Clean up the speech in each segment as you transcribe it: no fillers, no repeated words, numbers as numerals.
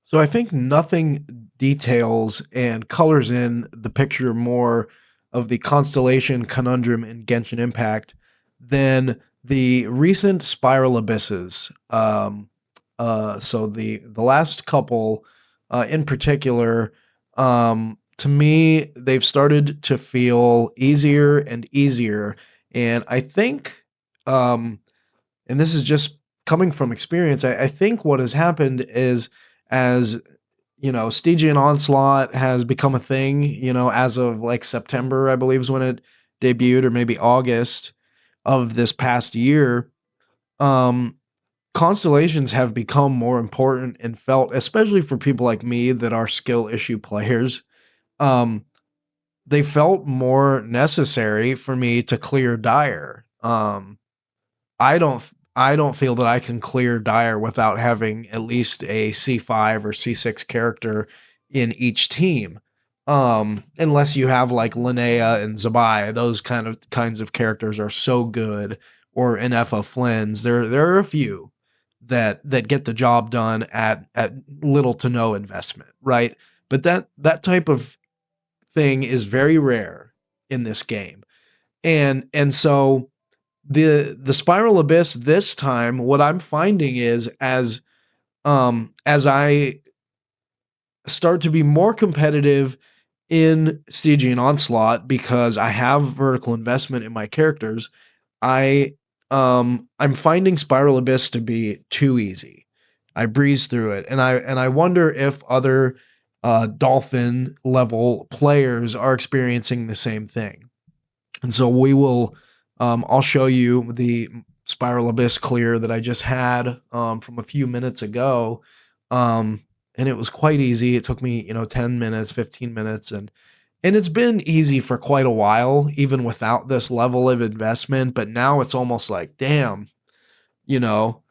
So I think nothing details and colors in the picture more of the constellation conundrum in Genshin Impact than the recent spiral abysses. So the last couple, in particular, to me, they've started to feel easier and easier, and I think, um, and this is just coming from experience. I think what has happened is as Stygian Onslaught has become a thing, as of like September, I believe is when it debuted, or maybe August of this past year. Um, Constellations have become more important and felt, especially for people like me that are skill issue players. Um, they felt more necessary for me to clear Dire. I don't feel that I can clear Dire without having at least a C5 or C6 character in each team. Unless you have like Linnea and Zabai, those kinds of characters are so good, or Ineffa Flynn's. There are a few that get the job done at little to no investment, right? But that type of thing is very rare in this game. And so the spiral abyss this time, what I'm finding is as I start to be more competitive in Stygian Onslaught, because I have vertical investment in my characters, I'm finding Spiral Abyss to be too easy. I breeze through it, and I wonder if other dolphin level players are experiencing the same thing. And so we will, I'll show you the Spiral Abyss clear that I just had from a few minutes ago. Um, and it was quite easy. It took me, 10 minutes, 15 minutes. And it's been easy for quite a while, even without this level of investment. But now it's almost like, damn, you know,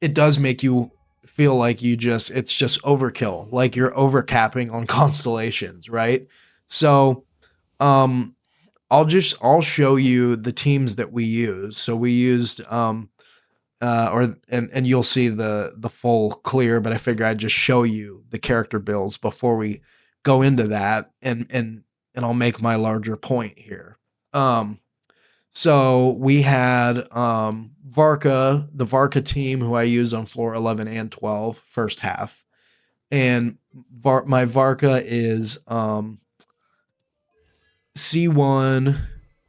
it does make you feel like it's just overkill, like you're overcapping on constellations, right? So, um, I'll show you the teams that we use. So we used or and you'll see the full clear, but I figure I'd just show you the character builds before we go into that, and I'll make my larger point here. Um so we had Varka, the Varka team who I use on floor 11 and 12 first half. And my Varka is C1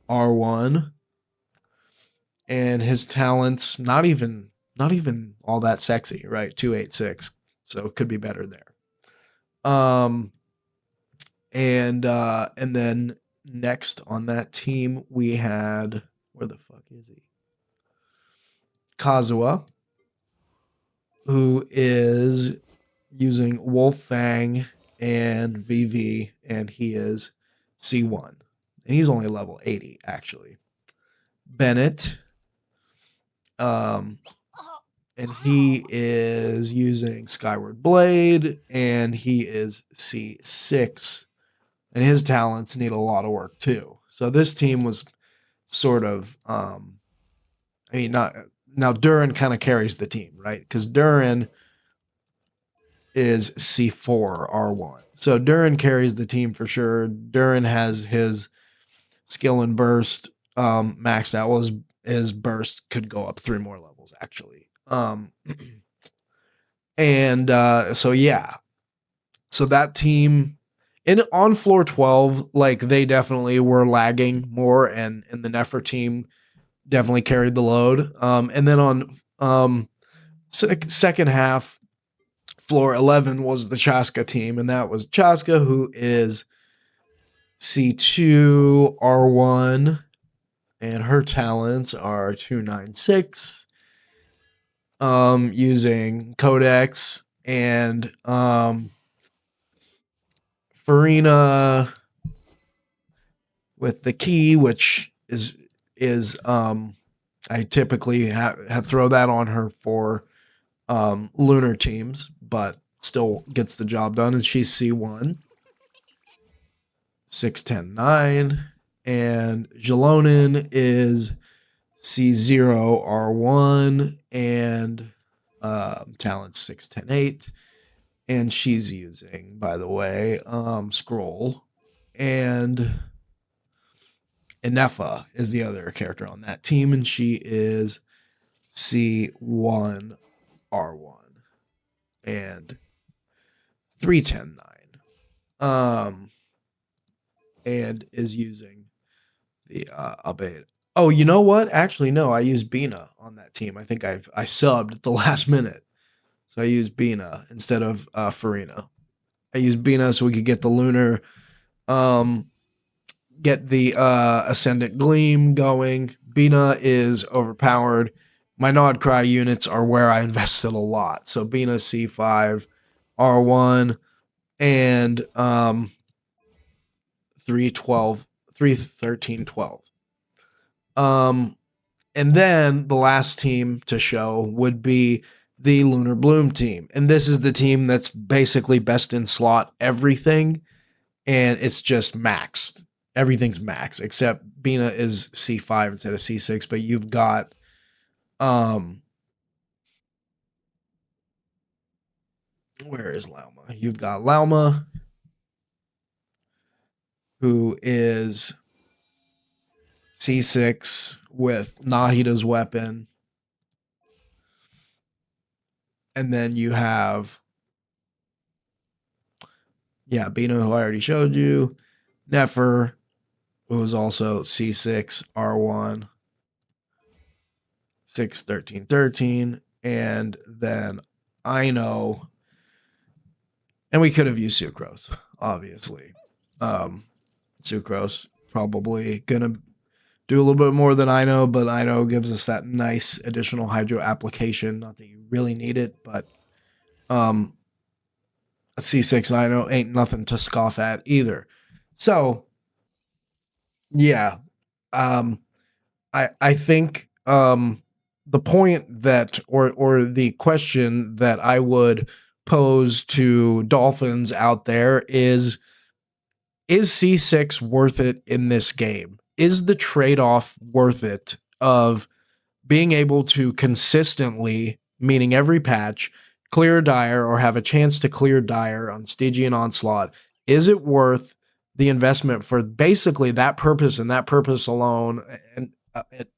R1, and his talents not even all that sexy, right? 286. So it could be better there. Um and then next on that team we had, where the fuck is he? Kazuha, who is using Wolf Fang and VV, and he is C1. And he's only level 80 actually. Bennett, um and he is using Skyward Blade, and he is C6, and his talents need a lot of work too. So this team was sort of, I mean, not now. Durin kind of carries the team, right? Because Durin is C4 R1, so Durin carries the team for sure. Durin has his skill and burst maxed out. Well, his burst could go up 3 more levels actually. And so yeah, so that team, and on floor 12, like they definitely were lagging more, and the Nefer team definitely carried the load. And then on second half, floor 11 was the Chaska team, and that was Chaska, who is C2 R1, and her talents are 296, using Codex, and Farina with the key, which is I typically throw that on her for lunar teams, but still gets the job done. And she's C1, 610-9, and Jalonin is C0 R1, and talent 610-8. and she's using, by the way, Scroll, and Inefa is the other character on that team, and she is C1R1 and 310-9. And is using the update. Oh, you know what? Actually, no, I used Bina on that team. I think I subbed at the last minute. So I used Bina instead of Farina. I used Bina so we could get the lunar, um, get the ascendant gleam going. Bina is overpowered. My Nod Cry units are where I invested a lot. So Bina C5, R1, and 312, 313, 12. And then the last team to show would be the Lunar Bloom team. And this is the team that's basically best in slot everything. And it's just maxed. Everything's maxed, except Bina is C5 instead of C6. But you've got where is Lauma? You've got Lauma, who is C6 with Nahida's weapon. And then you have, yeah, Bina, who I already showed you. Nefer, who is also C6, R1, 6, 13, 13. And then Ino. And we could have used Sucrose, obviously. Sucrose probably going to do a little bit more than Ino, but Ino gives us that nice additional hydro application. Not that you really need it, but a C6 Ino ain't nothing to scoff at either. So, yeah, I think the point that or the question that I would pose to Dolphins out there is C6 worth it in this game? Is the trade-off worth it of being able to consistently, meaning every patch, clear Dire or have a chance to clear Dire on Stygian Onslaught? Is it worth the investment for basically that purpose and that purpose alone? And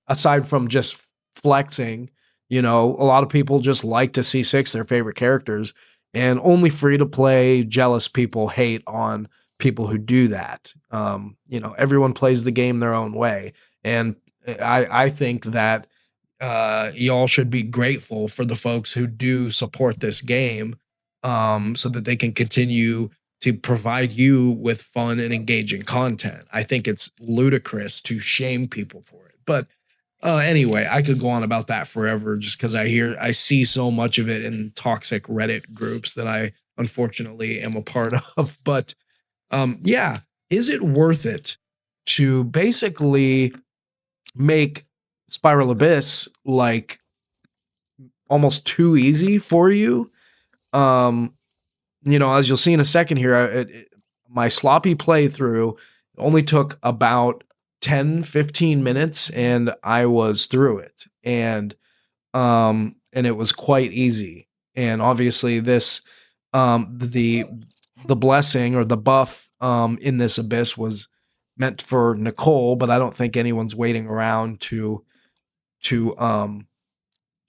aside from just flexing, a lot of people just like to C6 their favorite characters, and only free to play jealous people hate on people who do that. Everyone plays the game their own way, and I think that y'all should be grateful for the folks who do support this game, so that they can continue to provide you with fun and engaging content. I think it's ludicrous to shame people for it. But anyway, I could go on about that forever just because I see so much of it in toxic Reddit groups that I unfortunately am a part of. But yeah, is it worth it to basically make Spiral Abyss like almost too easy for you? As you'll see in a second here, my sloppy playthrough only took about 10, 15 minutes and I was through it. And it was quite easy. And obviously this the blessing or the buff in this abyss was meant for Nicole, but I don't think anyone's waiting around to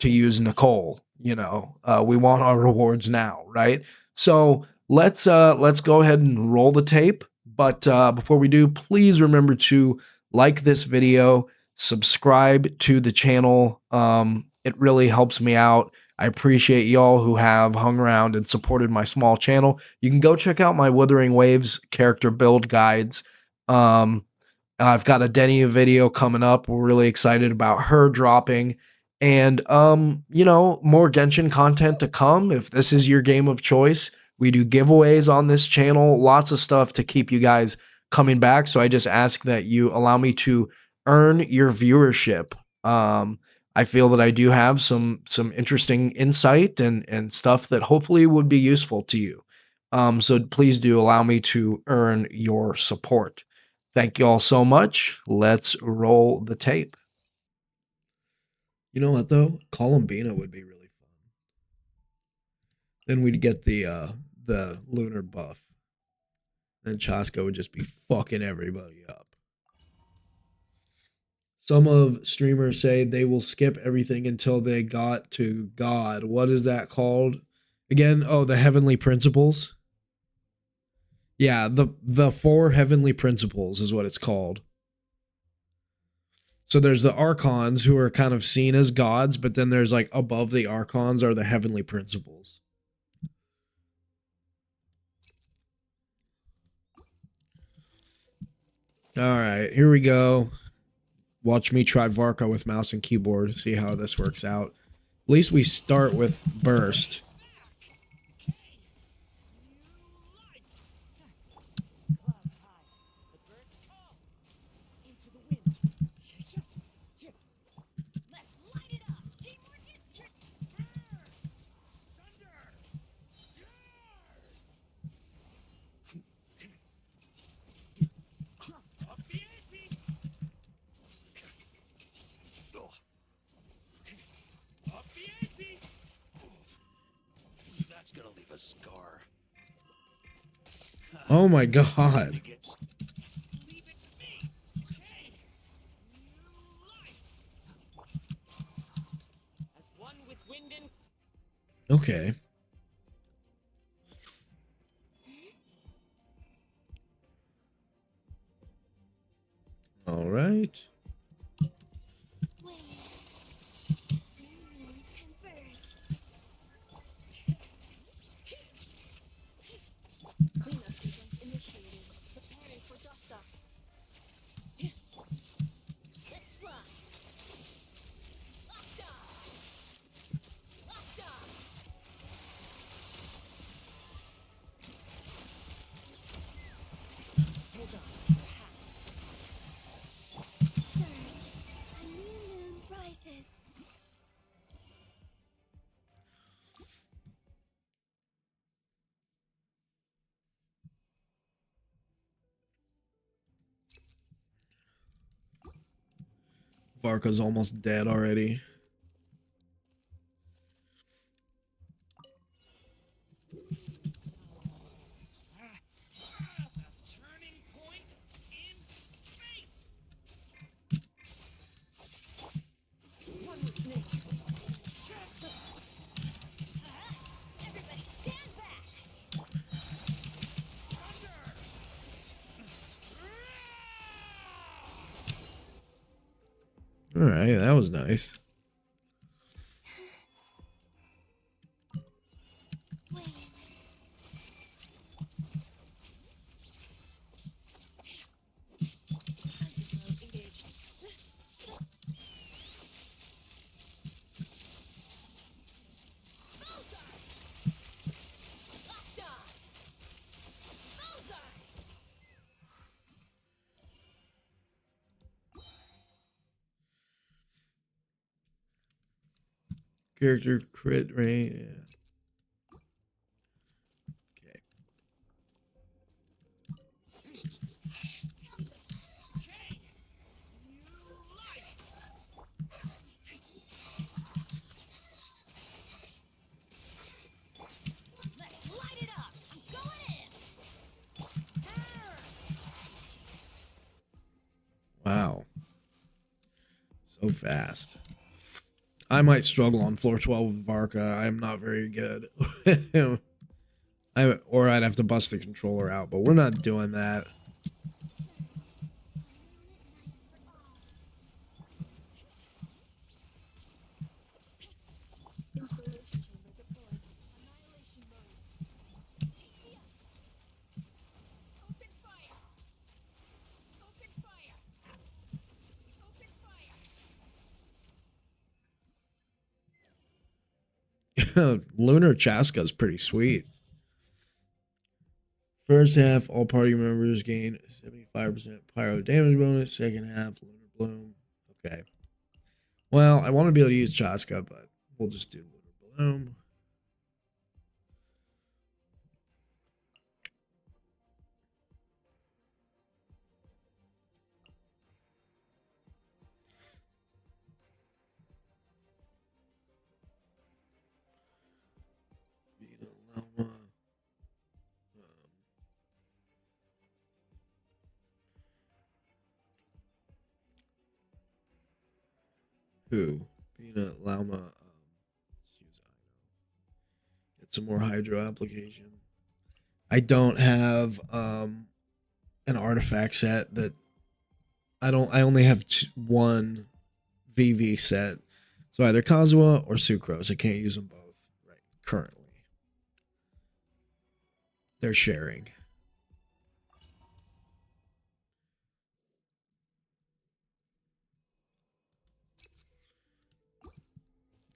use Nicole. We want our rewards now, right? So let's go ahead and roll the tape. But before we do, please remember to like this video, subscribe to the channel. It really helps me out. I appreciate y'all who have hung around and supported my small channel. You can go check out my Wuthering Waves character build guides. I've got a Denny video coming up. We're really excited about her dropping. And more Genshin content to come. If this is your game of choice, we do giveaways on this channel, lots of stuff to keep you guys coming back. So I just ask that you allow me to earn your viewership. I feel that I do have some interesting insight and stuff that hopefully would be useful to you. So please do allow me to earn your support. Thank you all so much. Let's roll the tape. You know what though? Columbina would be really fun. Then we'd get the the lunar buff. Then Chaska would just be fucking everybody up. Some of streamers say they will skip everything until they got to God. What is that called? Again, oh, the heavenly principles. Yeah, the four heavenly principles is what it's called. So there's the archons who are kind of seen as gods, but then there's like above the archons are the heavenly principles. All right, here we go. Watch me try Varka with mouse and keyboard, see how this works out. At least we start with burst. That's gonna leave a scar. Oh my god. Okay. All right. Cleanup sequence initiated. Preparing for dust up. Let's fly. Locked on. Locked on. Hold on to your hats. Surge. A new moon rises. Varka's almost dead already. Turning point in fate. One with nature. Everybody stand back. All right, that was nice. Character crit rate. Yeah. Okay. Let's light it up. I'm going in. Wow. So fast. I might struggle on floor 12 with Varka. I'm not very good. Or I'd have to bust the controller out, but we're not doing that. Installation chamber deployed. Annihilation mode. Open fire. Open fire. Open fire. Lunar Chaska is pretty sweet. First half, all party members gain 75% pyro damage bonus. Second half, Lunar Bloom. Okay. Well, I want to be able to use Chaska, but we'll just do Lunar Bloom. Who? Peanut Llama. Let's use Ino. Get some more Hydro application. I don't have an artifact set that I only have one VV set. So either Kazuha or Sucrose. I can't use them both right currently. They're sharing.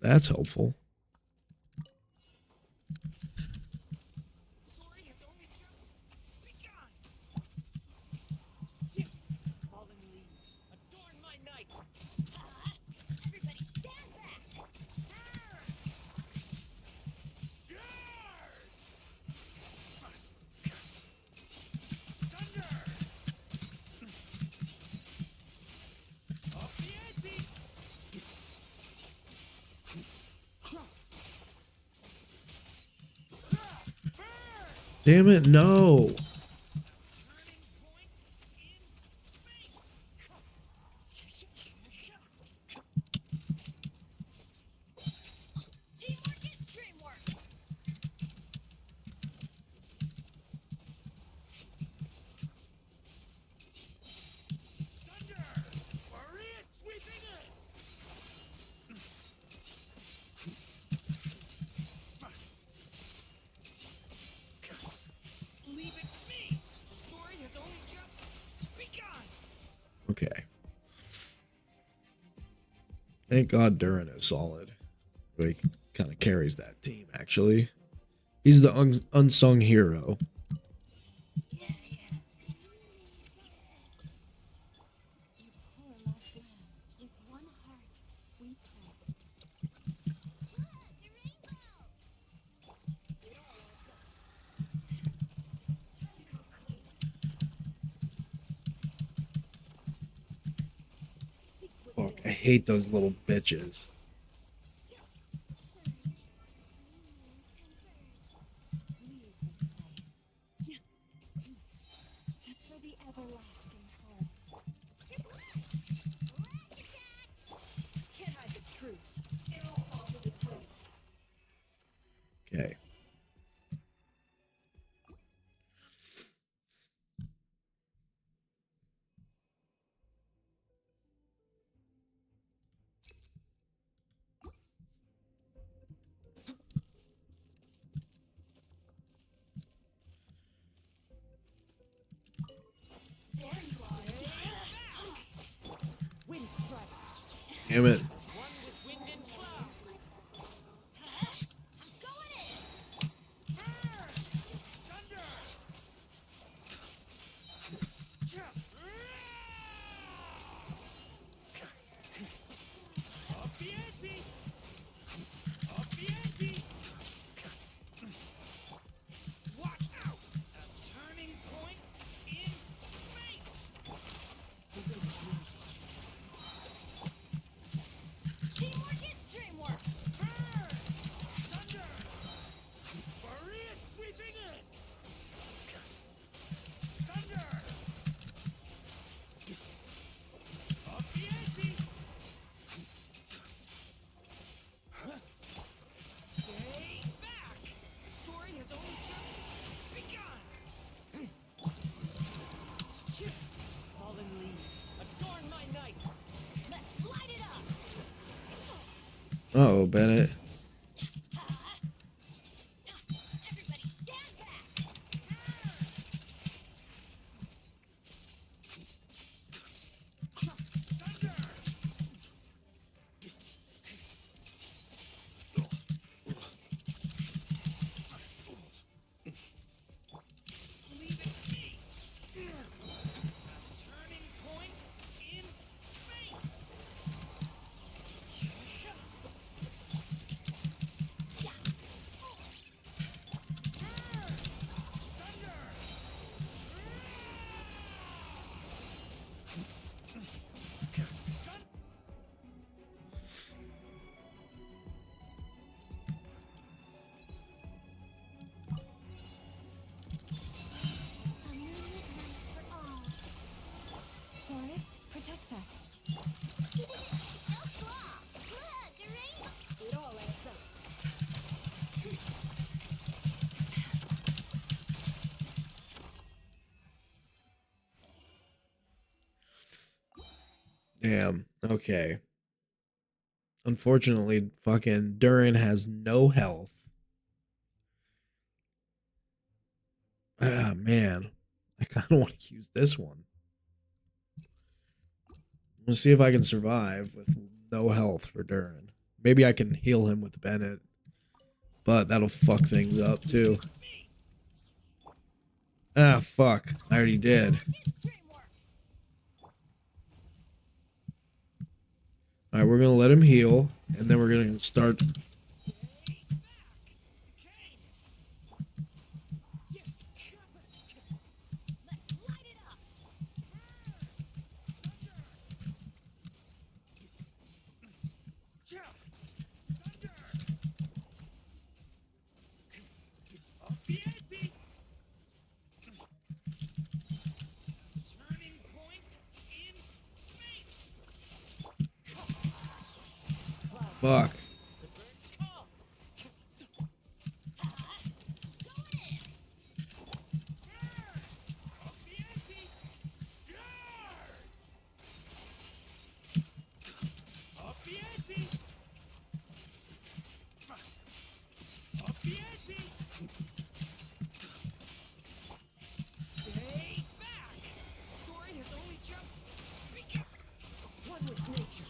That's helpful. Story has only just begun. Fallen leaves adorn my night. Everybody stand back! Thunder! Up the ante! Damn it, no. Turning point in fate! Teamwork is dreamwork! Thunder! Maria sweeping in! Leave it to me! The story has only just begun! Okay. Thank God Duran is solid. He kind of carries that team, actually. He's the unsung hero. You poor lost lamb. With one heart, we pray. The rainbow! Fuck, I hate those little bitches. Surge. Leave this place. For the everlasting forest. Can't hide the truth. It'll fall to the truth. Okay. There you are. Wind strike! Damn it. As one with wind and cloud! I'm going in. Burn! Thunder! Up the ante! Up the ante! Watch out! A turning point in fate! Teamwork is dreamwork. Burn! Thunder! Maria sweeping in! Thunder! Up the ante! Stay back! The story has only just begun! Fallen leaves adorn my night! Let's light it up. Uh-oh, Bennett. Everybody stand back. Thunder! Leave it to me! A turning point in fate! Damn. Okay. Unfortunately, fucking Durin has no health. Ah, man. I kind of want to use this one. Let's see if I can survive with no health for Durin. Maybe I can heal him with Bennett, but that'll fuck things up too. Ah, fuck. I already did. Alright, we're gonna let him heal, and then we're gonna start. Turning point in space. Fuck. The birds call. Up the ante. Up the ante. Up the ante. Stay back. Story has only just begun. One with nature.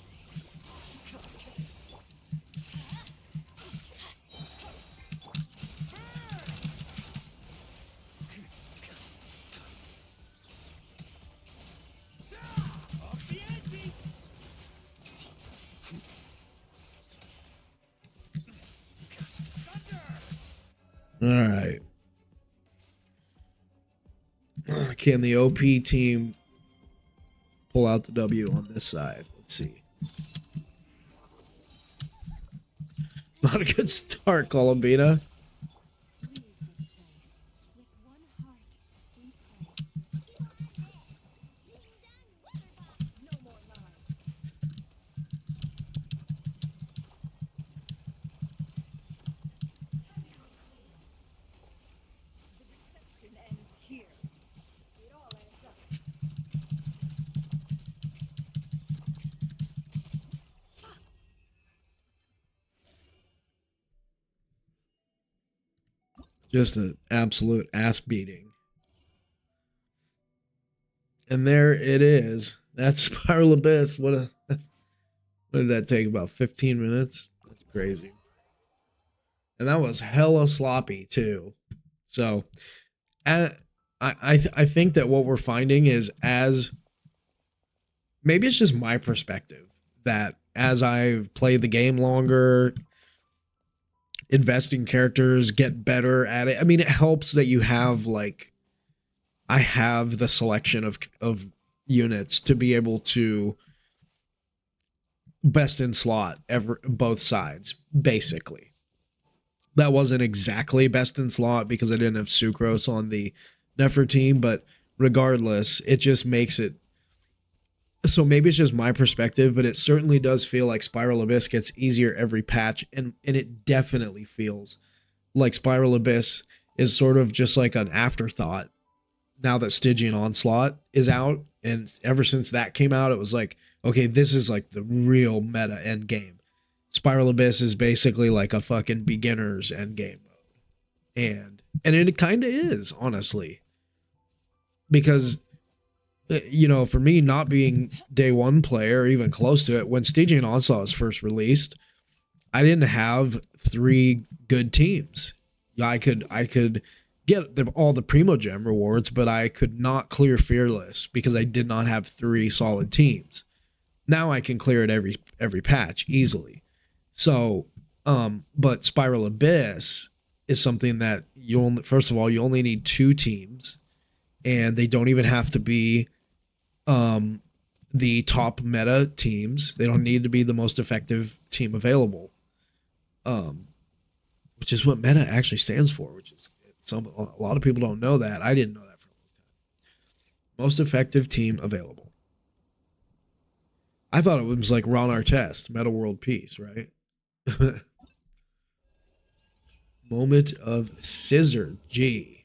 Up the ante. Thunder. Alright. Can the OP team pull out the W on this side? Let's see. Not a good start, Columbina. Leave this place. With one heart, we pray. No more lies. The deception ends here. It all adds up. Just an absolute ass beating. And there it is. That's Spiral Abyss. What did that take? About 15 minutes? That's crazy. And that was hella sloppy too. So I think that what we're finding is, as maybe it's just my perspective, that as I've played the game longer, investing characters, get better at it. I mean, it helps that you have, like, I have the selection of units to be able to best in slot both sides, basically. That wasn't exactly best in slot because I didn't have Sucrose on the Nefer team, but regardless, it just makes it so. Maybe it's just my perspective, but it certainly does feel like Spiral Abyss gets easier every patch, and it definitely feels like Spiral Abyss is sort of just like an afterthought now that Stygian Onslaught is out. And ever since that came out, it was like, okay, this is like the real meta end game. Spiral Abyss is basically like a fucking beginner's end game mode. And it kind of is, honestly. Because, you know, for me, not being day one player, or even close to it, when Stygian Onslaught was first released, I didn't have 3 good teams. I could get all the Primogem rewards, but I could not clear Fearless because I did not have 3 solid teams. Now I can clear it every patch easily. So, but Spiral Abyss is something that first of all, you only need 2 teams, and they don't even have to be the top meta teams. They don't need to be the most effective team available. Which is what meta actually stands for, which is a lot of people don't know that. I didn't know that for a long time. Most effective team available. I thought it was like Ron Artest, Meta World Peace, right? Moment of Scissor G.